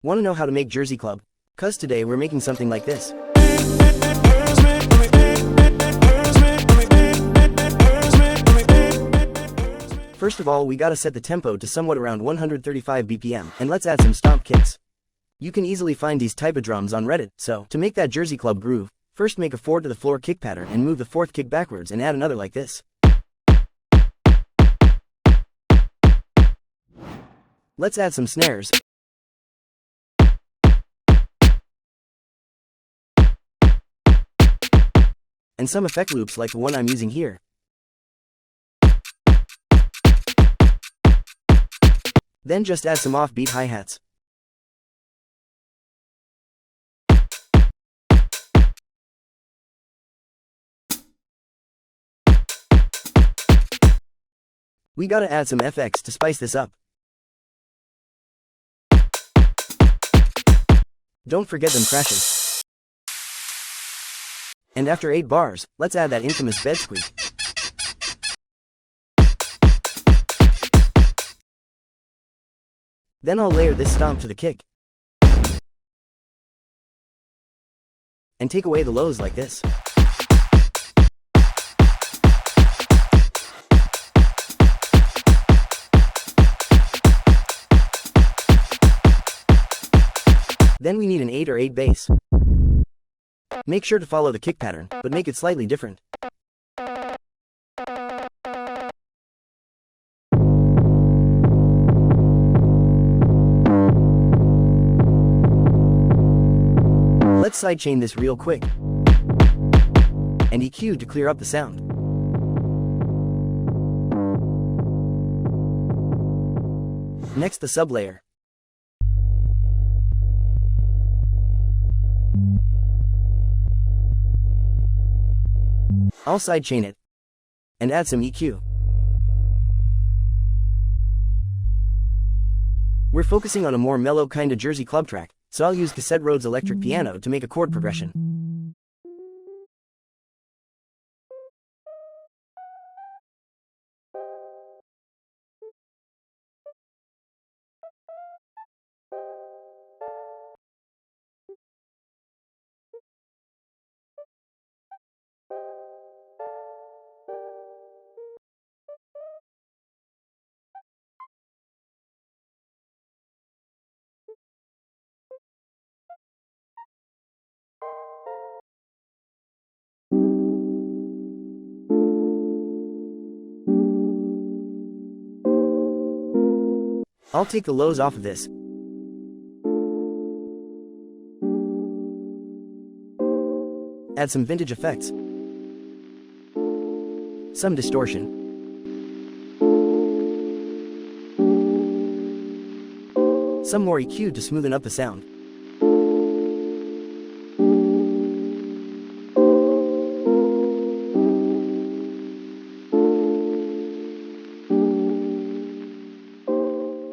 Want to know how to make Jersey Club? 'Cause today we're making something like this. First of all, we gotta set the tempo to somewhat around 135 BPM, and let's add some stomp kicks. You can easily find these type of drums on Reddit, so to make that Jersey Club groove, first make a 4 to the floor kick pattern and move the fourth kick backwards and add another like this. Let's add some snares. And some effect loops like the one I'm using here. Then just add some offbeat hi-hats. We gotta add some FX to spice this up. Don't forget them crashes. And after 8 bars, let's add that infamous bed squeak. Then I'll layer this stomp to the kick. And take away the lows like this. Then we need an 8 or 8 bass. Make sure to follow the kick pattern, but make it slightly different. Let's sidechain this real quick. And EQ to clear up the sound. Next, the sublayer. I'll sidechain it and add some EQ. We're focusing on a more mellow kind of Jersey Club track, so I'll use Cassette Rhodes electric piano to make a chord progression. I'll take the lows off of this. Add some vintage effects. Some distortion. Some more EQ to smoothen up the sound.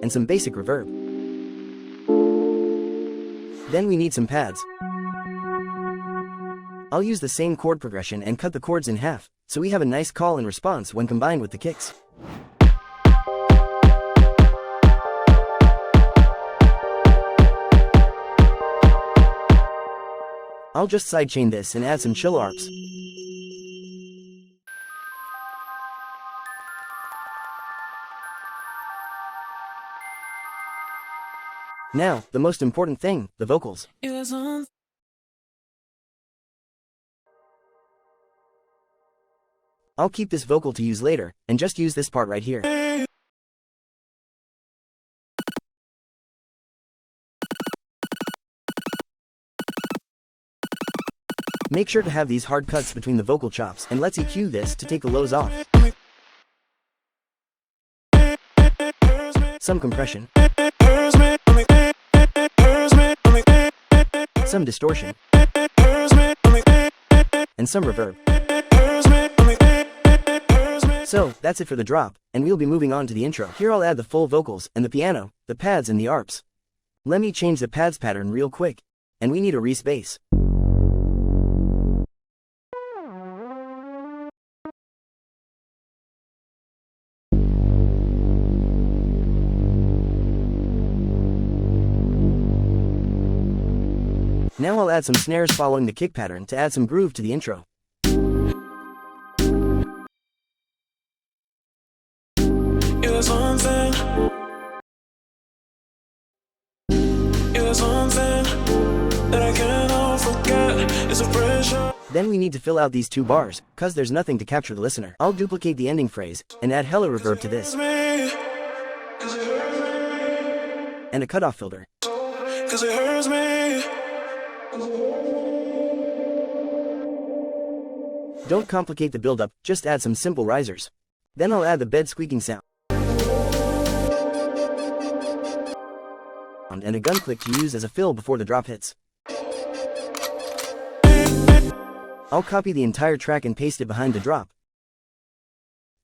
And some basic reverb. Then we need some pads. I'll use the same chord progression and cut the chords in half, so we have a nice call and response when combined with the kicks. I'll just sidechain this and add some chill arps. Now, the most important thing, the vocals. I'll keep this vocal to use later, and just use this part right here. Make sure to have these hard cuts between the vocal chops, and let's EQ this to take the lows off. Some compression. Some distortion. And some reverb. So, that's it for the drop, and we'll be moving on to the intro. Here I'll add the full vocals, and the piano, the pads and the arps. Let me change the pads pattern real quick. And we need a Reese bass. Now I'll add some snares following the kick pattern to add some groove to the intro. Then we need to fill out these 2 bars, cause there's nothing to capture the listener. I'll duplicate the ending phrase, and add hella reverb to this. And a cutoff filter. Don't complicate the build-up, just add some simple risers. Then I'll add the bed squeaking sound. And a gun click to use as a fill before the drop hits. I'll copy the entire track and paste it behind the drop.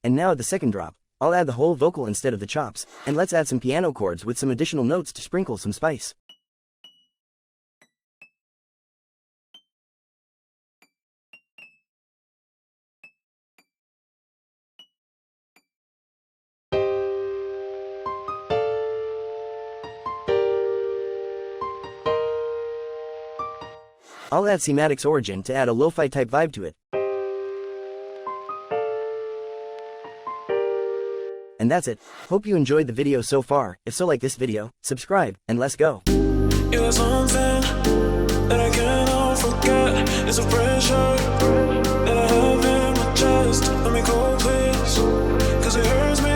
And now at the second drop, I'll add the whole vocal instead of the chops, and let's add some piano chords with some additional notes to sprinkle some spice. I'll add Cematic's Origin to add a lo-fi type vibe to it. And that's it. Hope you enjoyed the video so far. If so, like this video, subscribe, and let's go. You're something that I cannot forget. It's a pressure that I have in my chest. Let me go, please, 'cause it hurts me.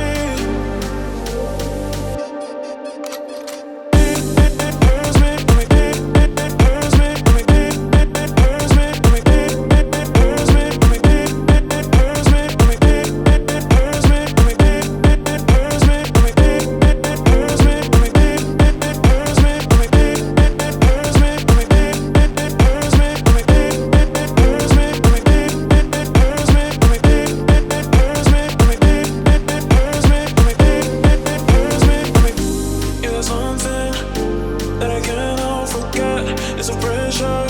It's a pressure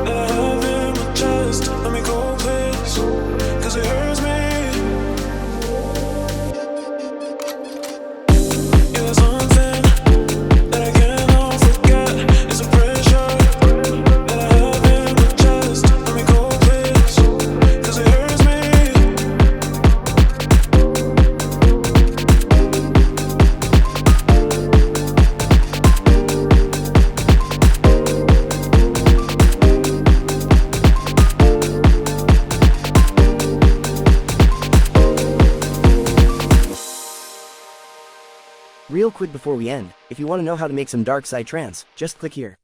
that I have in my chest. Let me go, please, 'cause it hurts me. You're something that I cannot forget. It's a pressure that I have in my chest. Let me go, please, 'cause it hurts me. Real quick before we end, if you want to know how to make some dark side trance, just click here.